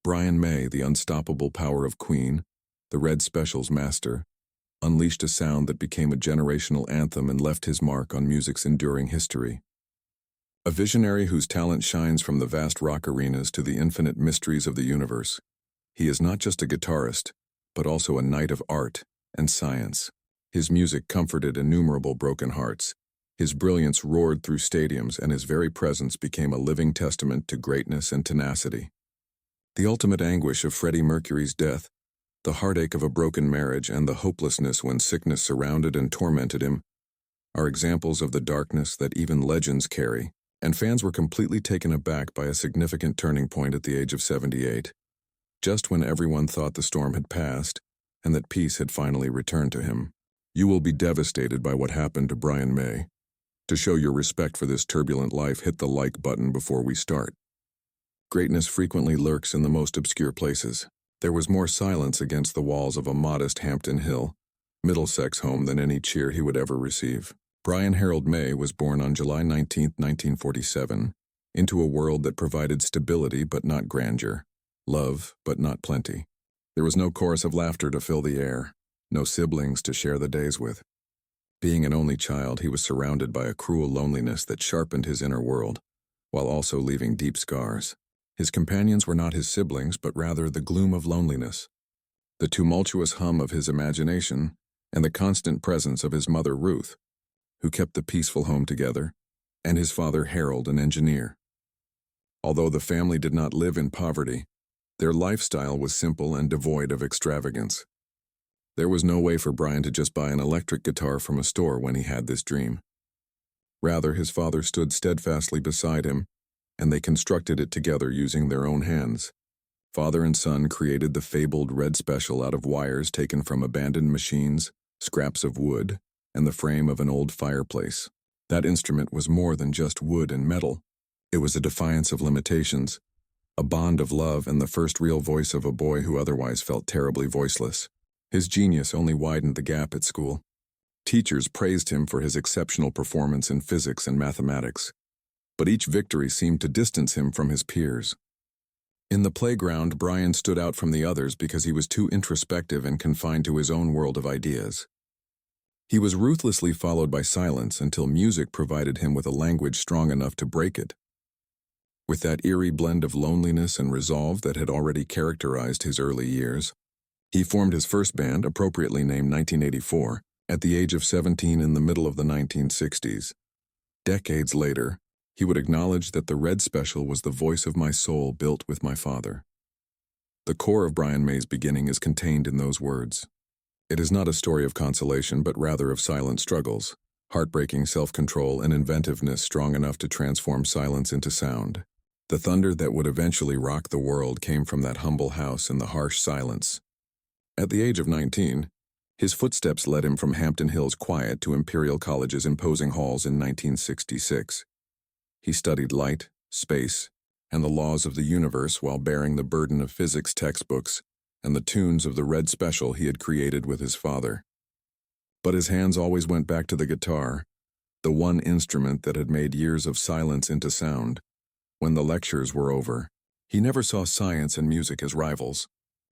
Brian May, the unstoppable power of Queen, the Red Special's master, unleashed a sound that became a generational anthem and left his mark on music's enduring history. A visionary whose talent shines from the vast rock arenas to the infinite mysteries of the universe. He is not just a guitarist, but also a knight of art and science. His music comforted innumerable broken hearts. His brilliance roared through stadiums, and his very presence became a living testament to greatness and tenacity. The ultimate anguish of Freddie Mercury's death, the heartache of a broken marriage, and the hopelessness when sickness surrounded and tormented him, are examples of the darkness that even legends carry, and fans were completely taken aback by a significant turning point at the age of 78. Just when everyone thought the storm had passed, and that peace had finally returned to him. You will be devastated by what happened to Brian May. To show your respect for this turbulent life, hit the like button before we start. Greatness frequently lurks in the most obscure places. There was more silence against the walls of a modest Hampton Hill, Middlesex home than any cheer he would ever receive. Brian Harold May was born on July 19, 1947, into a world that provided stability but not grandeur, love but not plenty. There was no chorus of laughter to fill the air, no siblings to share the days with. Being an only child, he was surrounded by a cruel loneliness that sharpened his inner world, while also leaving deep scars. His companions were not his siblings, but rather the gloom of loneliness, the tumultuous hum of his imagination, and the constant presence of his mother Ruth, who kept the peaceful home together, and his father Harold, an engineer. Although the family did not live in poverty, their lifestyle was simple and devoid of extravagance. There was no way for Brian to just buy an electric guitar from a store when he had this dream. Rather, his father stood steadfastly beside him, and they constructed it together using their own hands. Father and son created the fabled Red Special out of wires taken from abandoned machines, scraps of wood, and the frame of an old fireplace. That instrument was more than just wood and metal. It was a defiance of limitations, a bond of love, and the first real voice of a boy who otherwise felt terribly voiceless. His genius only widened the gap at school. Teachers praised him for his exceptional performance in physics and mathematics, but each victory seemed to distance him from his peers. In the playground, Brian stood out from the others because he was too introspective and confined to his own world of ideas. He was ruthlessly followed by silence until music provided him with a language strong enough to break it. With that eerie blend of loneliness and resolve that had already characterized his early years, he formed his first band, appropriately named 1984, at the age of 17 in the middle of the 1960s. Decades later, he would acknowledge that the Red Special was the voice of my soul built with my father. The core of Brian May's beginning is contained in those words. It is not a story of consolation, but rather of silent struggles, heartbreaking self-control, and inventiveness strong enough to transform silence into sound. The thunder that would eventually rock the world came from that humble house in the harsh silence. At the age of 19, his footsteps led him from Hampton Hill's quiet to Imperial College's imposing halls in 1966. He studied light, space, and the laws of the universe while bearing the burden of physics textbooks and the tunes of the Red Special he had created with his father. But his hands always went back to the guitar, the one instrument that had made years of silence into sound. When the lectures were over, he never saw science and music as rivals.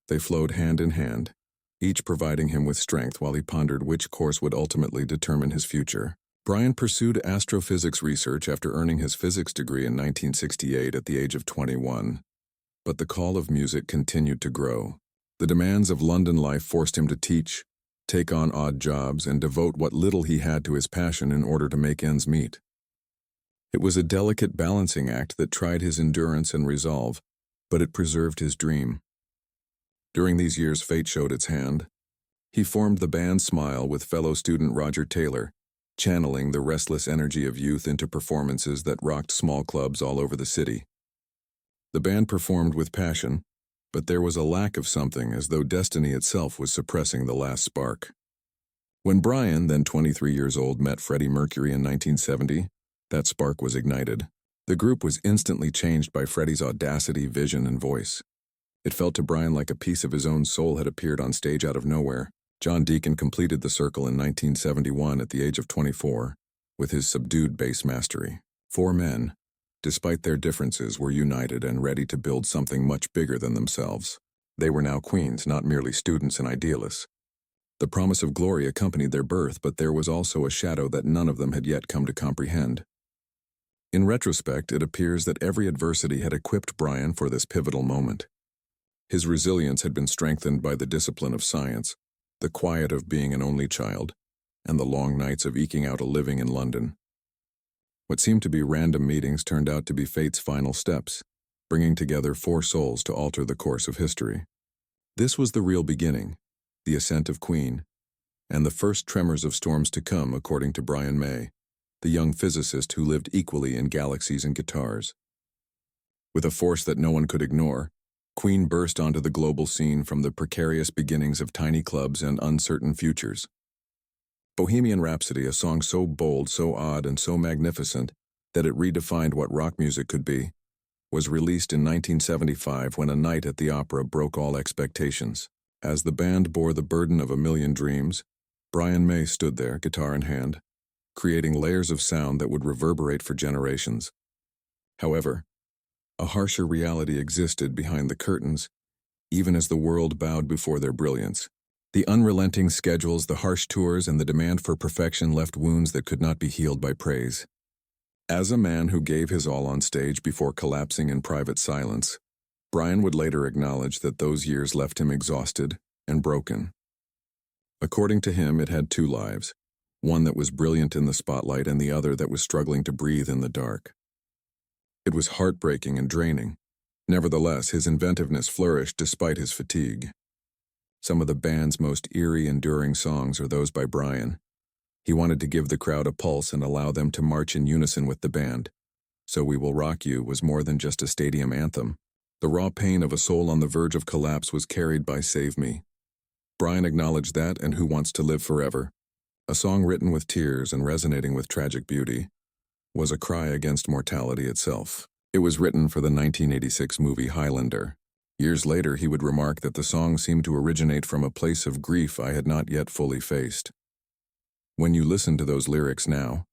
They flowed hand in hand, each providing him with strength while he pondered which course would ultimately determine his future. Brian pursued astrophysics research after earning his physics degree in 1968 at the age of 21. But the call of music continued to grow. The demands of London life forced him to teach, take on odd jobs, and devote what little he had to his passion in order to make ends meet. It was a delicate balancing act that tried his endurance and resolve, but it preserved his dream. During these years, fate showed its hand. He formed the band Smile with fellow student Roger Taylor, channeling the restless energy of youth into performances that rocked small clubs all over the city. The band performed with passion, but there was a lack of something, as though destiny itself was suppressing the last spark. When Brian, then 23 years old, met Freddie Mercury in 1970, that spark was ignited. The group was instantly changed by Freddie's audacity, vision, and voice. It felt to Brian like a piece of his own soul had appeared on stage out of nowhere. John Deacon completed the circle in 1971 at the age of 24, with his subdued bass mastery. Four men, despite their differences, were united and ready to build something much bigger than themselves. They were now queens, not merely students and idealists. The promise of glory accompanied their birth, but there was also a shadow that none of them had yet come to comprehend. In retrospect, it appears that every adversity had equipped Brian for this pivotal moment. His resilience had been strengthened by the discipline of science, the quiet of being an only child, and the long nights of eking out a living in London. What seemed to be random meetings turned out to be fate's final steps, bringing together four souls to alter the course of history. This was the real beginning, the ascent of Queen, and the first tremors of storms to come, according to Brian May, the young physicist who lived equally in galaxies and guitars. With a force that no one could ignore, Queen burst onto the global scene from the precarious beginnings of tiny clubs and uncertain futures. Bohemian Rhapsody, a song so bold, so odd, and so magnificent that it redefined what rock music could be, was released in 1975 when a night at the opera broke all expectations. As the band bore the burden of a million dreams, Brian May stood there, guitar in hand, creating layers of sound that would reverberate for generations. However, a harsher reality existed behind the curtains, even as the world bowed before their brilliance. The unrelenting schedules, the harsh tours, and the demand for perfection left wounds that could not be healed by praise. As a man who gave his all on stage before collapsing in private silence, Brian would later acknowledge that those years left him exhausted and broken. According to him, it had two lives, one that was brilliant in the spotlight and the other that was struggling to breathe in the dark. It was heartbreaking and draining. Nevertheless, his inventiveness flourished despite his fatigue. Some of the band's most eerie, enduring songs are those by Brian. He wanted to give the crowd a pulse and allow them to march in unison with the band. So We Will Rock You was more than just a stadium anthem. The raw pain of a soul on the verge of collapse was carried by Save Me. Brian acknowledged that and Who Wants to Live Forever, a song written with tears and resonating with tragic beauty, was a cry against mortality itself. It was written for the 1986 movie Highlander. Years later, he would remark that the song seemed to originate from a place of grief I had not yet fully faced. When you listen to those lyrics now,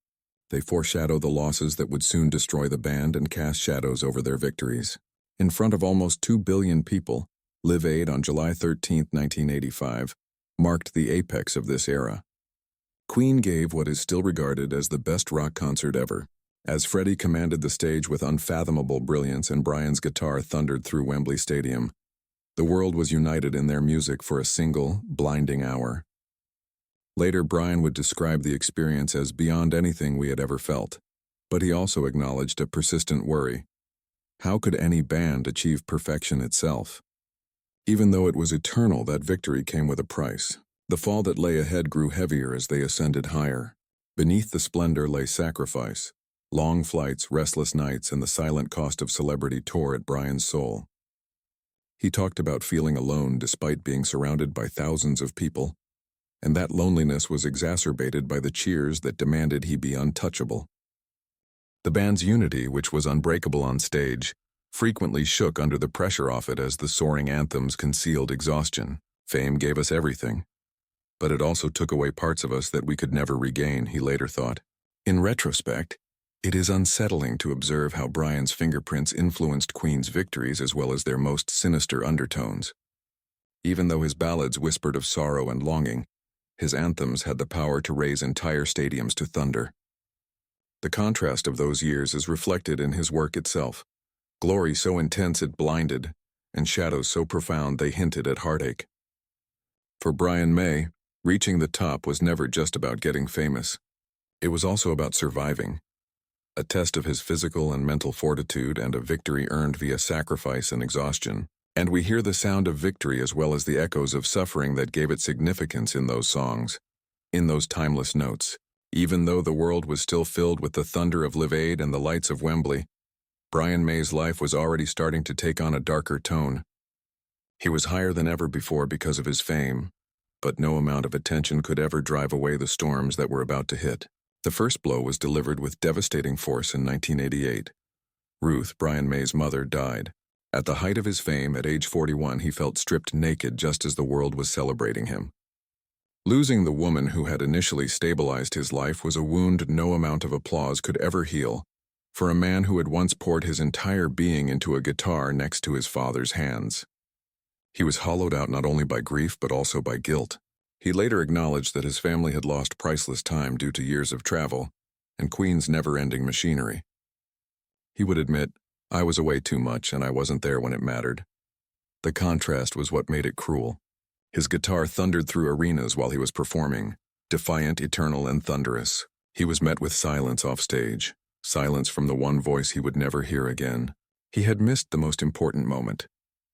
they foreshadow the losses that would soon destroy the band and cast shadows over their victories. In front of almost 2 billion people, Live Aid on July 13, 1985, marked the apex of this era. Queen gave what is still regarded as the best rock concert ever. As Freddie commanded the stage with unfathomable brilliance and Brian's guitar thundered through Wembley Stadium, the world was united in their music for a single, blinding hour. Later, Brian would describe the experience as beyond anything we had ever felt, but he also acknowledged a persistent worry. How could any band achieve perfection itself? Even though it was eternal, that victory came with a price. The fall that lay ahead grew heavier as they ascended higher. Beneath the splendor lay sacrifice. Long flights, restless nights, and the silent cost of celebrity tore at Brian's soul. He talked about feeling alone despite being surrounded by thousands of people, and that loneliness was exacerbated by the cheers that demanded he be untouchable. The band's unity, which was unbreakable on stage, frequently shook under the pressure of it as the soaring anthems concealed exhaustion. Fame gave us everything, but it also took away parts of us that we could never regain, he later thought. In retrospect, it is unsettling to observe how Brian's fingerprints influenced Queen's victories as well as their most sinister undertones. Even though his ballads whispered of sorrow and longing, his anthems had the power to raise entire stadiums to thunder. The contrast of those years is reflected in his work itself. Glory so intense it blinded, and shadows so profound they hinted at heartache. For Brian May, reaching the top was never just about getting famous. It was also about surviving. A test of his physical and mental fortitude and a victory earned via sacrifice and exhaustion. And we hear the sound of victory as well as the echoes of suffering that gave it significance in those songs, in those timeless notes. Even though the world was still filled with the thunder of Live Aid and the lights of Wembley, Brian May's life was already starting to take on a darker tone. He was higher than ever before because of his fame, but no amount of attention could ever drive away the storms that were about to hit. The first blow was delivered with devastating force in 1988. Ruth, Brian May's mother, died. At the height of his fame, at age 41, he felt stripped naked just as the world was celebrating him. Losing the woman who had initially stabilized his life was a wound no amount of applause could ever heal. for a man who had once poured his entire being into a guitar next to his father's hands. He was hollowed out not only by grief but also by guilt. He later acknowledged that his family had lost priceless time due to years of travel and Queen's never-ending machinery. He would admit, "I was away too much and I wasn't there when it mattered." The contrast was what made it cruel. His guitar thundered through arenas while he was performing, defiant, eternal, and thunderous. He was met with silence off stage, silence from the one voice he would never hear again. He had missed the most important moment.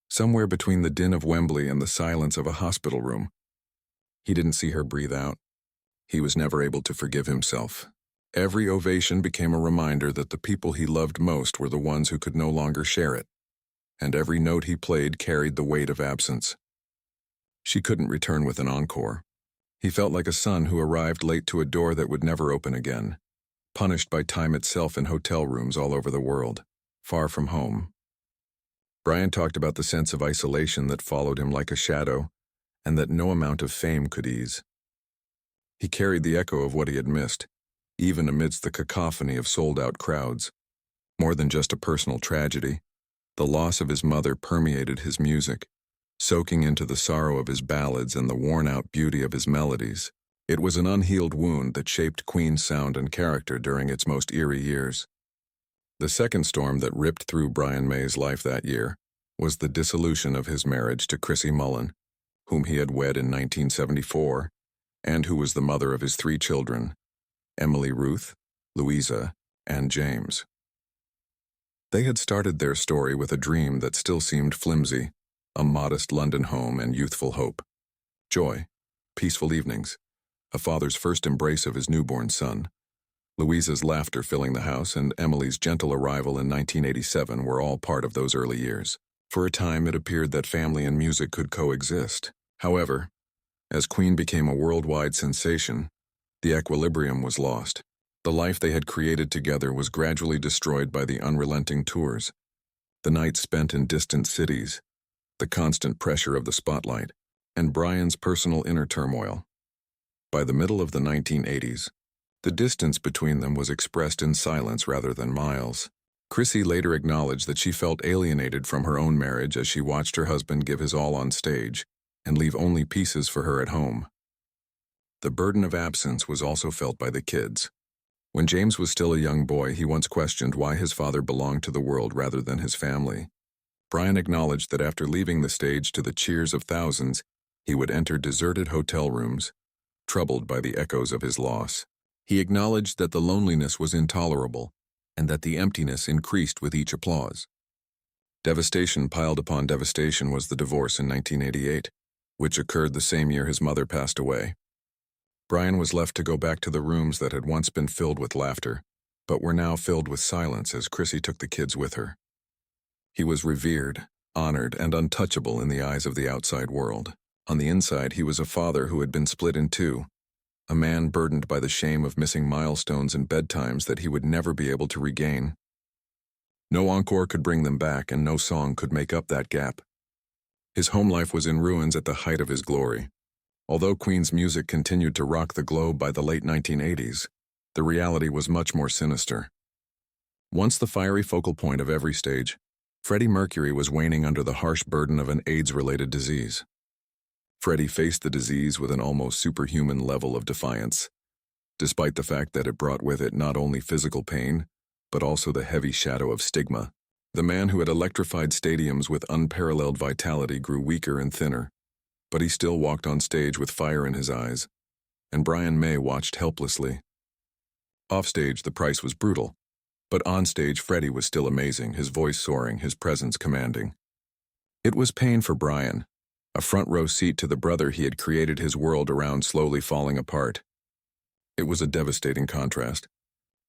Somewhere between the din of Wembley and the silence of a hospital room. He didn't see her breathe out. He was never able to forgive himself. Every ovation became a reminder that the people he loved most were the ones who could no longer share it. And every note he played carried the weight of absence. She couldn't return with an encore. He felt like a son who arrived late to a door that would never open again, punished by time itself in hotel rooms all over the world, far from home. Brian talked about the sense of isolation that followed him like a shadow, and that no amount of fame could ease. He carried the echo of what he had missed, even amidst the cacophony of sold-out crowds. More than just a personal tragedy, the loss of his mother permeated his music, soaking into the sorrow of his ballads and the worn-out beauty of his melodies. It was an unhealed wound that shaped Queen's sound and character during its most eerie years. The second storm that ripped through Brian May's life that year was the dissolution of his marriage to Chrissy Mullen, whom he had wed in 1974, and who was the mother of his 3 children, Emily Ruth, Louisa, and James. They had started their story with a dream that still seemed flimsy, a modest London home and youthful hope. Joy, peaceful evenings, a father's first embrace of his newborn son. Louisa's laughter filling the house and Emily's gentle arrival in 1987 were all part of those early years. For a time, it appeared that family and music could coexist. However, as Queen became a worldwide sensation, the equilibrium was lost. The life they had created together was gradually destroyed by the unrelenting tours, the nights spent in distant cities, the constant pressure of the spotlight, and Brian's personal inner turmoil. By the middle of the 1980s, the distance between them was expressed in silence rather than miles. Chrissy later acknowledged that she felt alienated from her own marriage as she watched her husband give his all on stage and leave only pieces for her at home. The burden of absence was also felt by the kids. When James was still a young boy, he once questioned why his father belonged to the world rather than his family. Brian acknowledged that after leaving the stage to the cheers of thousands, he would enter deserted hotel rooms, troubled by the echoes of his loss. He acknowledged that the loneliness was intolerable and that the emptiness increased with each applause. Devastation piled upon devastation was the divorce in 1988, which occurred the same year his mother passed away. Brian was left to go back to the rooms that had once been filled with laughter, but were now filled with silence as Chrissy took the kids with her. He was revered, honored, and untouchable in the eyes of the outside world. On the inside, he was a father who had been split in two, a man burdened by the shame of missing milestones and bedtimes that he would never be able to regain. No encore could bring them back, and no song could make up that gap. His home life was in ruins at the height of his glory. Although Queen's music continued to rock the globe by the late 1980s, the reality was much more sinister. Once the fiery focal point of every stage, Freddie Mercury was waning under the harsh burden of an AIDS-related disease. Freddie faced the disease with an almost superhuman level of defiance, despite the fact that it brought with it not only physical pain, but also the heavy shadow of stigma. The man who had electrified stadiums with unparalleled vitality grew weaker and thinner, but he still walked on stage with fire in his eyes, and Brian May watched helplessly. Offstage, the price was brutal, but onstage, Freddie was still amazing, his voice soaring, his presence commanding. It was pain for Brian, a front-row seat to the brother he had created his world around slowly falling apart. It was a devastating contrast.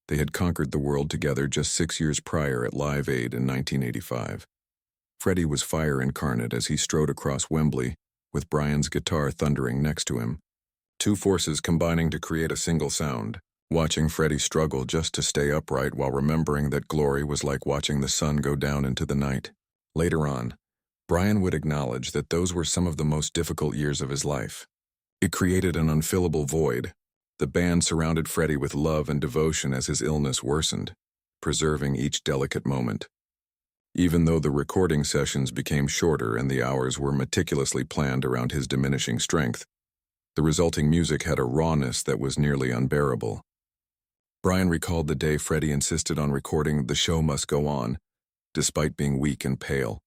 They had conquered the world together just 6 years prior at Live Aid in 1985. Freddie was fire incarnate as he strode across Wembley, with Brian's guitar thundering next to him. Two forces combining to create a single sound, watching Freddie struggle just to stay upright while remembering that glory was like watching the sun go down into the night. Later on, Brian would acknowledge that those were some of the most difficult years of his life. It created an unfillable void. The band surrounded Freddie with love and devotion as his illness worsened, preserving each delicate moment. Even though the recording sessions became shorter and the hours were meticulously planned around his diminishing strength, the resulting music had a rawness that was nearly unbearable. Brian recalled the day Freddie insisted on recording "The Show Must Go On," despite being weak and pale.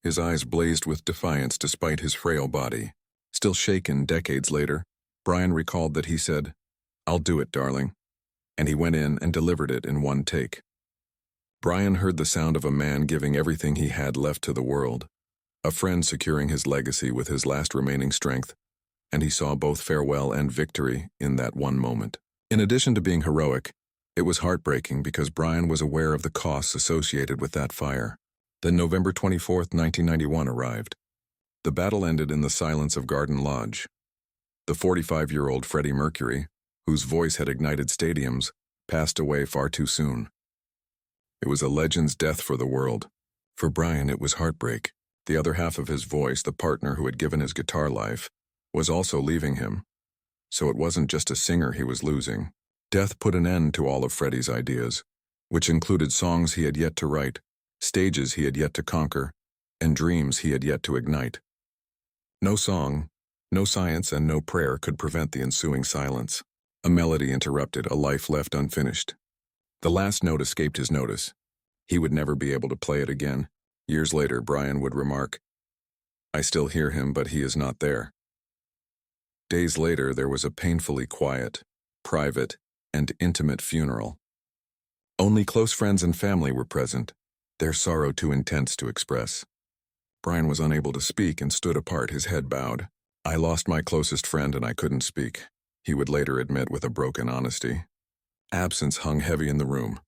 His eyes blazed with defiance despite his frail body. Still shaken decades later, Brian recalled that he said, "I'll do it, darling," and he went in and delivered it in one take. Brian heard the sound of a man giving everything he had left to the world, a friend securing his legacy with his last remaining strength, and he saw both farewell and victory in that one moment. In addition to being heroic, it was heartbreaking because Brian was aware of the costs associated with that fire. Then November 24, 1991 arrived. The battle ended in the silence of Garden Lodge. The 45-year-old Freddie Mercury, whose voice had ignited stadiums, passed away far too soon. It was a legend's death for the world. For Brian, it was heartbreak. The other half of his voice, the partner who had given his guitar life, was also leaving him. So it wasn't just a singer he was losing. Death put an end to all of Freddie's ideas, which included songs he had yet to write, stages he had yet to conquer, and dreams he had yet to ignite. No song, no science, and no prayer could prevent the ensuing silence. A melody interrupted, a life left unfinished. The last note escaped his notice. He would never be able to play it again. Years later, Brian would remark, "I still hear him, but he is not there." Days later, there was a painfully quiet, private, and intimate funeral. Only close friends and family were present, their sorrow too intense to express. Brian was unable to speak and stood apart, his head bowed. "I lost my closest friend and I couldn't speak," he would later admit with a broken honesty. Absence hung heavy in the room,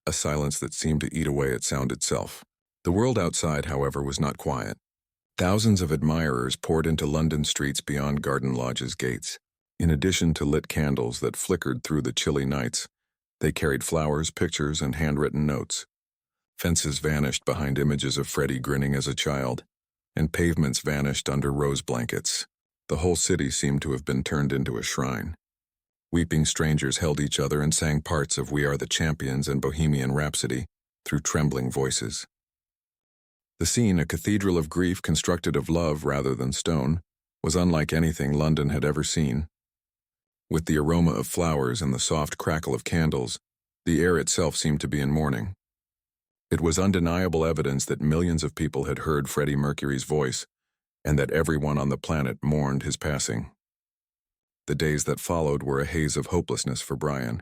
a silence that seemed to eat away at sound itself. The world outside, however, was not quiet. Thousands of admirers poured into London streets beyond Garden Lodge's gates. In addition to lit candles that flickered through the chilly nights, they carried flowers, pictures, and handwritten notes. Fences vanished behind images of Freddie grinning as a child, and pavements vanished under rose blankets. The whole city seemed to have been turned into a shrine. Weeping strangers held each other and sang parts of "We Are the Champions" and "Bohemian Rhapsody" through trembling voices. The scene, a cathedral of grief constructed of love rather than stone, was unlike anything London had ever seen. With the aroma of flowers and the soft crackle of candles, the air itself seemed to be in mourning. It was undeniable evidence that millions of people had heard Freddie Mercury's voice, and that everyone on the planet mourned his passing. The days that followed were a haze of hopelessness for Brian.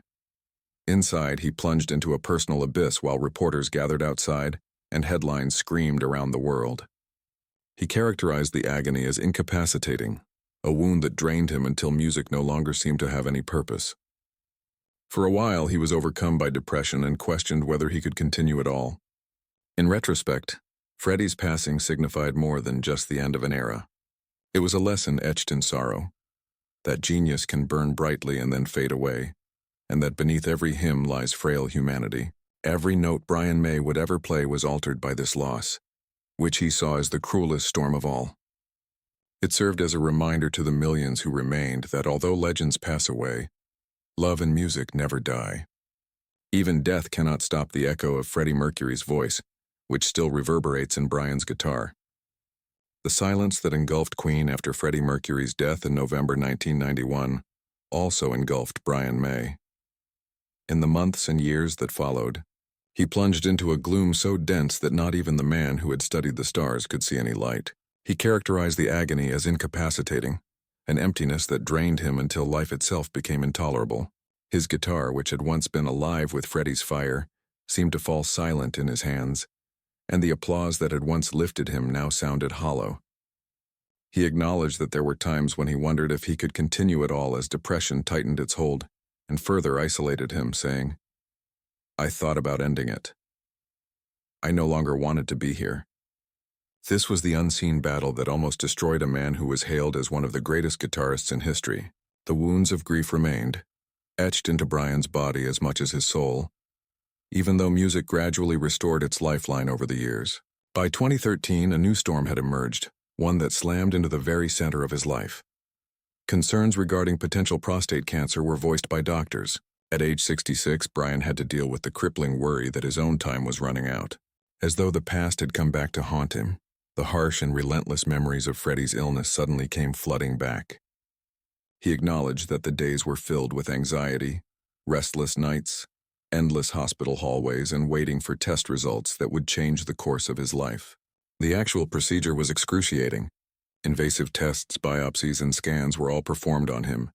Inside, he plunged into a personal abyss while reporters gathered outside and headlines screamed around the world. He characterized the agony as incapacitating, a wound that drained him until music no longer seemed to have any purpose. For a while, he was overcome by depression and questioned whether he could continue at all. In retrospect, Freddie's passing signified more than just the end of an era. It was a lesson etched in sorrow, that genius can burn brightly and then fade away, and that beneath every hymn lies frail humanity. Every note Brian May would ever play was altered by this loss, which he saw as the cruelest storm of all. It served as a reminder to the millions who remained that although legends pass away, love and music never die. Even death cannot stop the echo of Freddie Mercury's voice, which still reverberates in Brian's guitar. The silence that engulfed Queen after Freddie Mercury's death in November 1991 also engulfed Brian May. In the months and years that followed, he plunged into a gloom so dense that not even the man who had studied the stars could see any light. He characterized the agony as incapacitating, an emptiness that drained him until life itself became intolerable. His guitar, which had once been alive with Freddie's fire, seemed to fall silent in his hands, and the applause that had once lifted him now sounded hollow. He acknowledged that there were times when he wondered if he could continue at all as depression tightened its hold and further isolated him, saying, "I thought about ending it. I no longer wanted to be here." This was the unseen battle that almost destroyed a man who was hailed as one of the greatest guitarists in history. The wounds of grief remained, etched into Brian's body as much as his soul, even though music gradually restored its lifeline over the years. By 2013, a new storm had emerged, one that slammed into the very center of his life. Concerns regarding potential prostate cancer were voiced by doctors, At age 66, Brian had to deal with the crippling worry that his own time was running out. As though the past had come back to haunt him, the harsh and relentless memories of Freddie's illness suddenly came flooding back. He acknowledged that the days were filled with anxiety, restless nights, endless hospital hallways, and waiting for test results that would change the course of his life. The actual procedure was excruciating. Invasive tests, biopsies, and scans were all performed on him,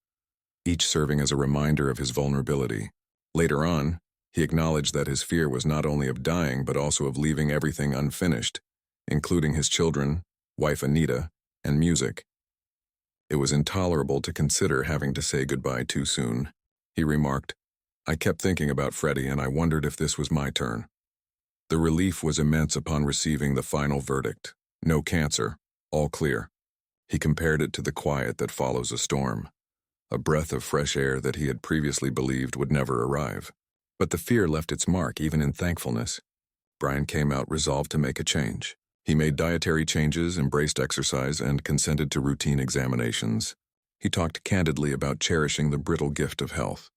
each serving as a reminder of his vulnerability. Later on, he acknowledged that his fear was not only of dying but also of leaving everything unfinished, including his children, wife Anita, and music. It was intolerable to consider having to say goodbye too soon. He remarked, "I kept thinking about Freddie and I wondered if this was my turn." The relief was immense upon receiving the final verdict. No cancer, all clear. He compared it to the quiet that follows a storm, a breath of fresh air that he had previously believed would never arrive. But the fear left its mark even in thankfulness. Brian came out resolved to make a change. He made dietary changes, embraced exercise, and consented to routine examinations. He talked candidly about cherishing the brittle gift of health.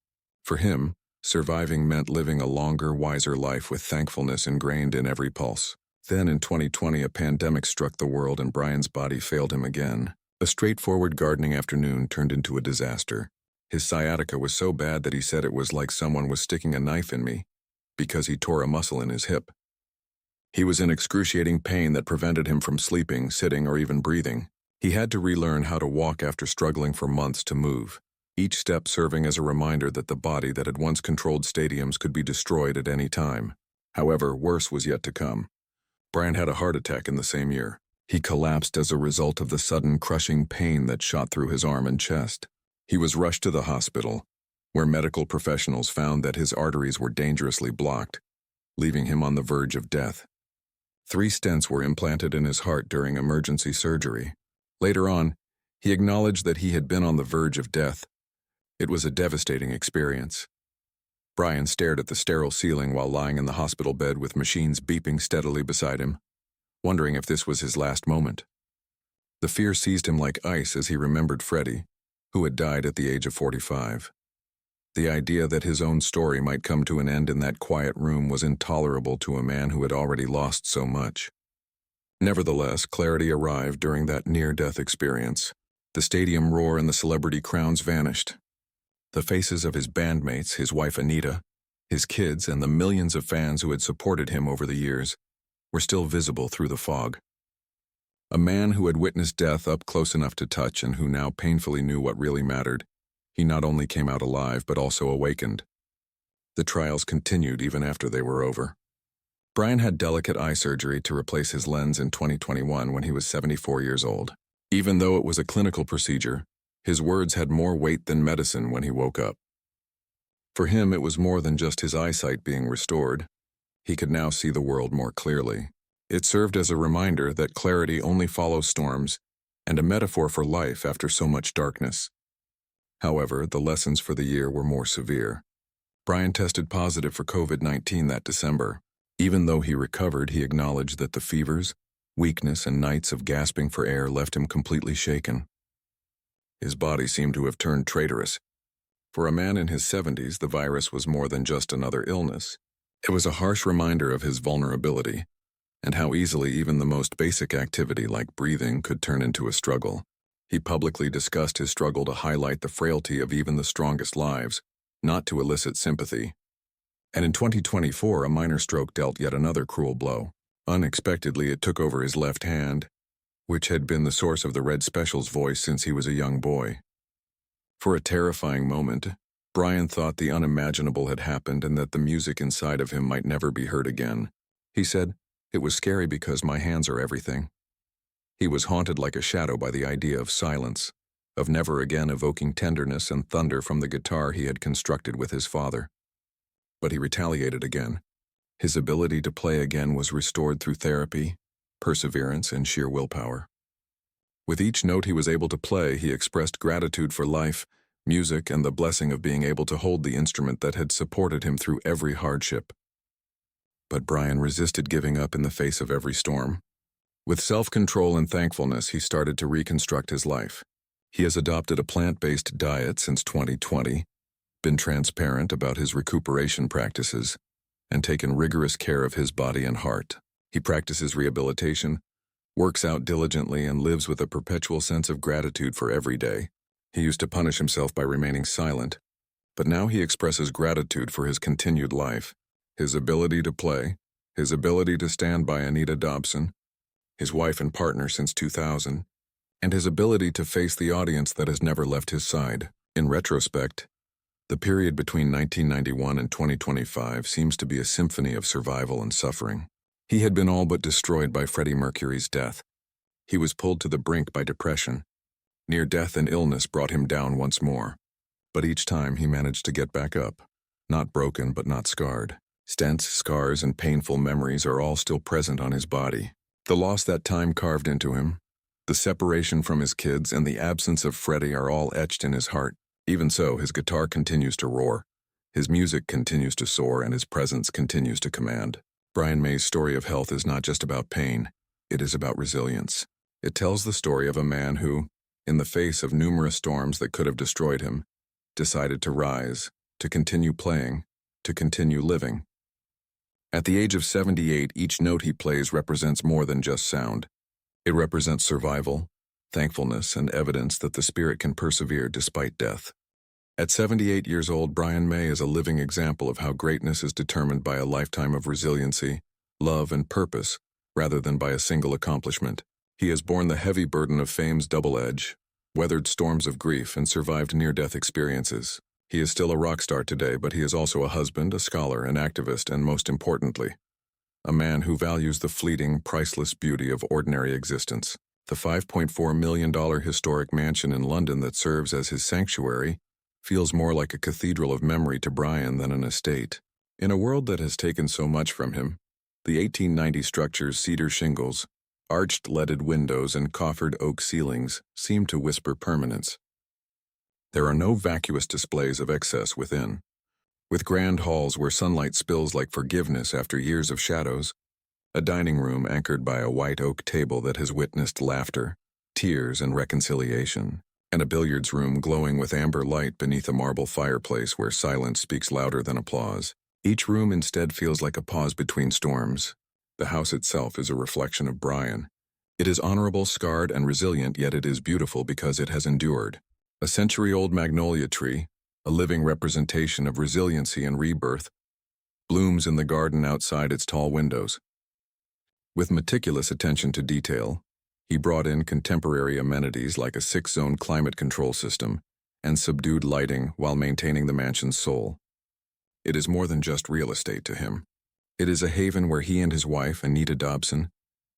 For him, surviving meant living a longer, wiser life with thankfulness ingrained in every pulse. Then in 2020, a pandemic struck the world and Brian's body failed him again. A straightforward gardening afternoon turned into a disaster. His sciatica was so bad that he said it was like someone was sticking a knife in me, because he tore a muscle in his hip. He was in excruciating pain that prevented him from sleeping, sitting, or even breathing. He had to relearn how to walk after struggling for months to move, each step serving as a reminder that the body that had once controlled stadiums could be destroyed at any time. However, worse was yet to come. Brian had a heart attack in the same year. He collapsed as a result of the sudden crushing pain that shot through his arm and chest. He was rushed to the hospital, where medical professionals found that his arteries were dangerously blocked, leaving him on the verge of death. 3 stents were implanted in his heart during emergency surgery. Later on, he acknowledged that he had been on the verge of death. It was a devastating experience. Brian stared at the sterile ceiling while lying in the hospital bed with machines beeping steadily beside him, wondering if this was his last moment. The fear seized him like ice as he remembered Freddie, who had died at the age of 45. The idea that his own story might come to an end in that quiet room was intolerable to a man who had already lost so much. Nevertheless, clarity arrived during that near-death experience. The stadium roar and the celebrity crowns vanished. The faces of his bandmates, his wife Anita, his kids, and the millions of fans who had supported him over the years were still visible through the fog. A man who had witnessed death up close enough to touch and who now painfully knew what really mattered. He not only came out alive, but also awakened. The trials continued even after they were over. Brian had delicate eye surgery to replace his lens in 2021 when he was 74 years old. Even though it was a clinical procedure, his words had more weight than medicine when he woke up. For him, it was more than just his eyesight being restored. He could now see the world more clearly. It served as a reminder that clarity only follows storms, and a metaphor for life after so much darkness. However, the lessons for the year were more severe. Brian tested positive for COVID-19 that December. Even though he recovered, he acknowledged that the fevers, weakness, and nights of gasping for air left him completely shaken. His body seemed to have turned traitorous. For a man in his 70s, the virus was more than just another illness. It was a harsh reminder of his vulnerability, and how easily even the most basic activity like breathing could turn into a struggle. He publicly discussed his struggle to highlight the frailty of even the strongest lives, not to elicit sympathy. And in 2024, a minor stroke dealt yet another cruel blow. Unexpectedly, it took over his left hand, which had been the source of the Red Special's voice since he was a young boy. For a terrifying moment, Brian thought the unimaginable had happened and that the music inside of him might never be heard again. He said, "It was scary because my hands are everything." He was haunted like a shadow by the idea of silence, of never again evoking tenderness and thunder from the guitar he had constructed with his father. But he retaliated again. His ability to play again was restored through therapy, perseverance, and sheer willpower. With each note he was able to play, he expressed gratitude for life, music, and the blessing of being able to hold the instrument that had supported him through every hardship. But Brian resisted giving up in the face of every storm. With self-control and thankfulness, he started to reconstruct his life. He has adopted a plant-based diet since 2020, been transparent about his recuperation practices, and taken rigorous care of his body and heart. He practices rehabilitation, works out diligently, and lives with a perpetual sense of gratitude for every day. He used to punish himself by remaining silent, but now he expresses gratitude for his continued life, his ability to play, his ability to stand by Anita Dobson, his wife and partner since 2000, and his ability to face the audience that has never left his side. In retrospect, the period between 1991 and 2025 seems to be a symphony of survival and suffering. He had been all but destroyed by Freddie Mercury's death. He was pulled to the brink by depression. Near death and illness brought him down once more. But each time he managed to get back up, not broken but not scarred. Stents, scars, and painful memories are all still present on his body. The loss that time carved into him, the separation from his kids, and the absence of Freddie are all etched in his heart. Even so, his guitar continues to roar, his music continues to soar, and his presence continues to command. Brian May's story of health is not just about pain, it is about resilience. It tells the story of a man who, in the face of numerous storms that could have destroyed him, decided to rise, to continue playing, to continue living. At the age of 78, each note he plays represents more than just sound. It represents survival, thankfulness, and evidence that the spirit can persevere despite death. At 78 years old, Brian May is a living example of how greatness is determined by a lifetime of resiliency, love, and purpose, rather than by a single accomplishment. He has borne the heavy burden of fame's double edge, weathered storms of grief, and survived near-death experiences. He is still a rock star today, but he is also a husband, a scholar, an activist, and most importantly, a man who values the fleeting, priceless beauty of ordinary existence. The $5.4 million historic mansion in London that serves as his sanctuary feels more like a cathedral of memory to Brian than an estate. In a world that has taken so much from him, the 1890 structure's cedar shingles, arched leaded windows, and coffered oak ceilings seem to whisper permanence. There are no vacuous displays of excess within. With grand halls where sunlight spills like forgiveness after years of shadows, a dining room anchored by a white oak table that has witnessed laughter, tears, and reconciliation, and a billiards room glowing with amber light beneath a marble fireplace where silence speaks louder than applause. Each room instead feels like a pause between storms. The house itself is a reflection of Brian. It is honorable, scarred, and resilient, yet it is beautiful because it has endured. A century-old magnolia tree, a living representation of resiliency and rebirth, blooms in the garden outside its tall windows. With meticulous attention to detail, he brought in contemporary amenities like a 6-zone climate control system and subdued lighting while maintaining the mansion's soul. It is more than just real estate to him. It is a haven where he and his wife, Anita Dobson,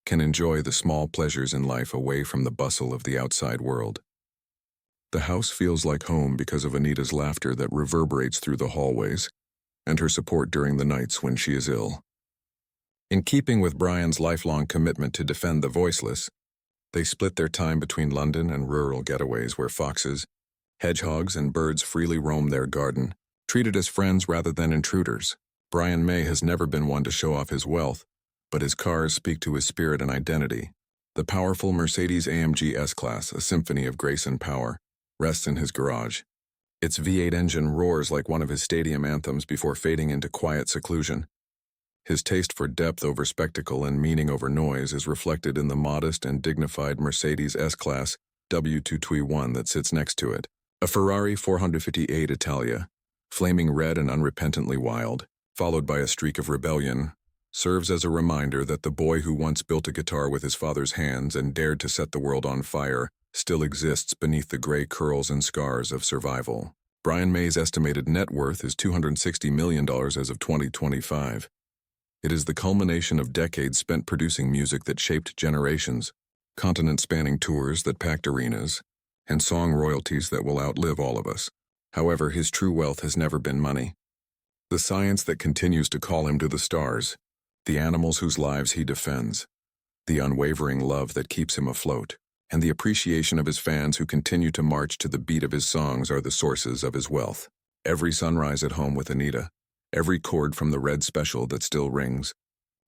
can enjoy the small pleasures in life away from the bustle of the outside world. The house feels like home because of Anita's laughter that reverberates through the hallways and her support during the nights when she is ill. In keeping with Brian's lifelong commitment to defend the voiceless, they split their time between London and rural getaways where foxes, hedgehogs, and birds freely roam their garden, treated as friends rather than intruders. Brian May has never been one to show off his wealth, but his cars speak to his spirit and identity. The powerful Mercedes-AMG S-Class, a symphony of grace and power, rests in his garage. Its V8 engine roars like one of his stadium anthems before fading into quiet seclusion. His taste for depth over spectacle and meaning over noise is reflected in the modest and dignified Mercedes S-Class W221 that sits next to it. A Ferrari 458 Italia, flaming red and unrepentantly wild, followed by a streak of rebellion, serves as a reminder that the boy who once built a guitar with his father's hands and dared to set the world on fire still exists beneath the gray curls and scars of survival. Brian May's estimated net worth is $260 million as of 2025. It is the culmination of decades spent producing music that shaped generations, continent-spanning tours that packed arenas, and song royalties that will outlive all of us. However, his true wealth has never been money. The science that continues to call him to the stars, the animals whose lives he defends, the unwavering love that keeps him afloat, and the appreciation of his fans who continue to march to the beat of his songs are the sources of his wealth. Every sunrise at home with Anita, every chord from the Red Special that still rings,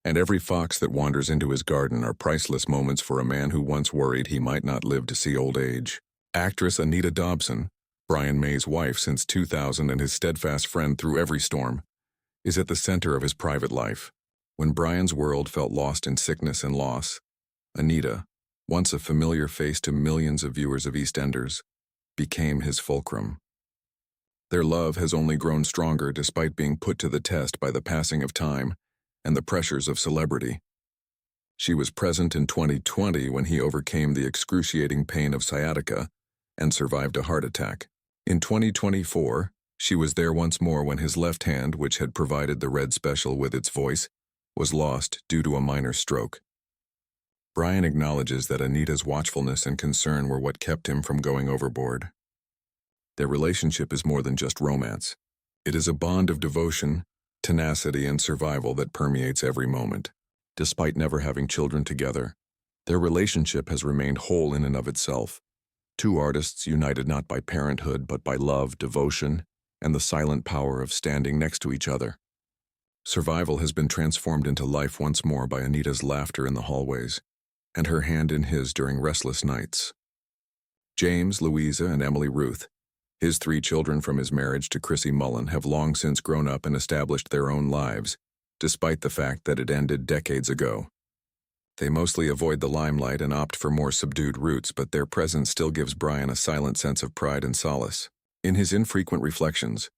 and every fox that wanders into his garden are priceless moments for a man who once worried he might not live to see old age. Actress Anita Dobson, Brian May's wife since 2000 and his steadfast friend through every storm, is at the center of his private life. When Brian's world felt lost in sickness and loss, Anita, once a familiar face to millions of viewers of EastEnders, became his fulcrum. Their love has only grown stronger despite being put to the test by the passing of time and the pressures of celebrity. She was present in 2020 when he overcame the excruciating pain of sciatica and survived a heart attack. In 2024, she was there once more when his left hand, which had provided the Red Special with its voice, was lost due to a minor stroke. Brian acknowledges that Anita's watchfulness and concern were what kept him from going overboard. Their relationship is more than just romance. It is a bond of devotion, tenacity, and survival that permeates every moment. Despite never having children together, their relationship has remained whole in and of itself. Two artists united not by parenthood but by love, devotion, and the silent power of standing next to each other. Survival has been transformed into life once more by Anita's laughter in the hallways, and her hand in his during restless nights. James, Louisa, and Emily Ruth, his 3 children from his marriage to Chrissy Mullen, have long since grown up and established their own lives, despite the fact that it ended decades ago. They mostly avoid the limelight and opt for more subdued roots, but their presence still gives Brian a silent sense of pride and solace. In his infrequent reflections,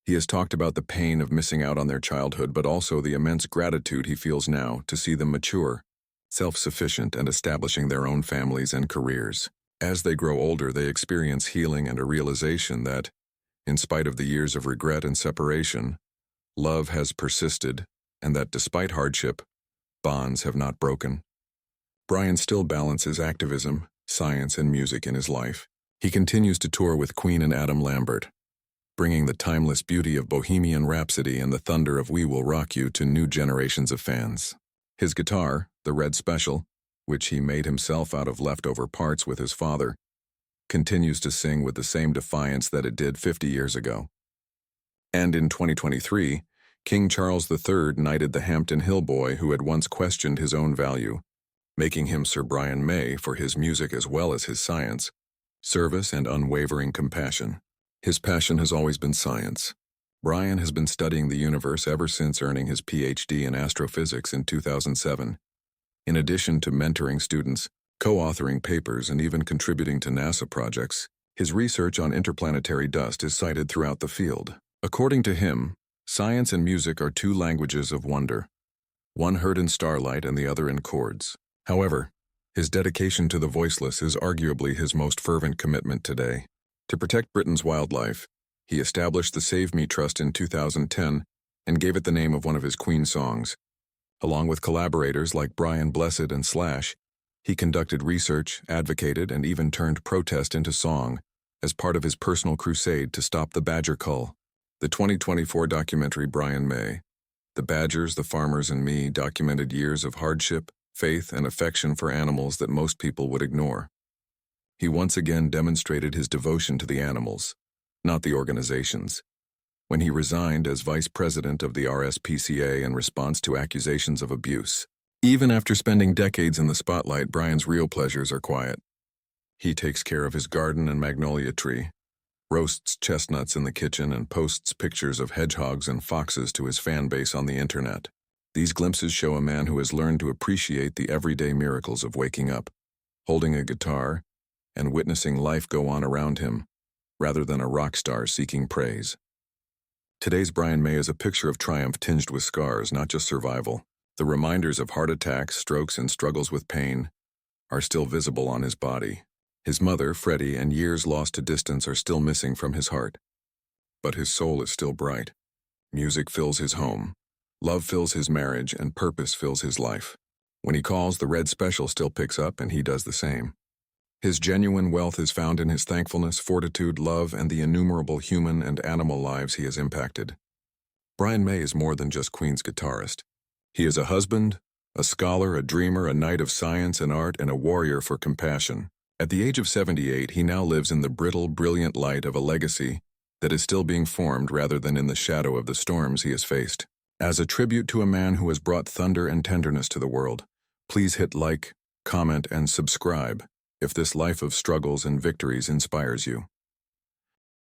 he has talked about the pain of missing out on their childhood, but also the immense gratitude he feels now to see them mature, self-sufficient, and establishing their own families and careers. As they grow older, they experience healing and a realization that, in spite of the years of regret and separation, love has persisted, and that despite hardship, bonds have not broken. Brian still balances activism, science, and music in his life. He continues to tour with Queen and Adam Lambert, bringing the timeless beauty of Bohemian Rhapsody and the thunder of We Will Rock You to new generations of fans. His guitar, the Red Special, which he made himself out of leftover parts with his father, continues to sing with the same defiance that it did 50 years ago. And in 2023, King Charles III knighted the Hampton Hill boy who had once questioned his own value, making him Sir Brian May for his music as well as his science, service, and unwavering compassion. His passion has always been science. Brian has been studying the universe ever since earning his PhD in astrophysics in 2007. In addition to mentoring students, co-authoring papers, and even contributing to NASA projects, his research on interplanetary dust is cited throughout the field. According to him, science and music are 2 languages of wonder, one heard in starlight and the other in chords. However, his dedication to the voiceless is arguably his most fervent commitment today. To protect Britain's wildlife, he established the Save Me Trust in 2010 and gave it the name of one of his Queen songs. Along with collaborators like Brian Blessed and Slash, he conducted research, advocated, and even turned protest into song as part of his personal crusade to stop the badger cull. The 2024 documentary Brian May, The Badgers, the Farmers, and Me documented years of hardship, faith, and affection for animals that most people would ignore. He once again demonstrated his devotion to the animals, not the organizations, when he resigned as vice president of the RSPCA in response to accusations of abuse. Even after spending decades in the spotlight, Brian's real pleasures are quiet. He takes care of his garden and magnolia tree, roasts chestnuts in the kitchen, and posts pictures of hedgehogs and foxes to his fan base on the internet. These glimpses show a man who has learned to appreciate the everyday miracles of waking up, holding a guitar, and witnessing life go on around him, rather than a rock star seeking praise. Today's Brian May is a picture of triumph tinged with scars, not just survival. The reminders of heart attacks, strokes, and struggles with pain are still visible on his body. His mother, Freddie, and years lost to distance are still missing from his heart. But his soul is still bright. Music fills his home, love fills his marriage, and purpose fills his life. When he calls, the Red Special still picks up, and he does the same. His genuine wealth is found in his thankfulness, fortitude, love, and the innumerable human and animal lives he has impacted. Brian May is more than just Queen's guitarist. He is a husband, a scholar, a dreamer, a knight of science and art, and a warrior for compassion. At the age of 78, he now lives in the brittle, brilliant light of a legacy that is still being formed rather than in the shadow of the storms he has faced. As a tribute to a man who has brought thunder and tenderness to the world, please hit like, comment, and subscribe if this life of struggles and victories inspires you.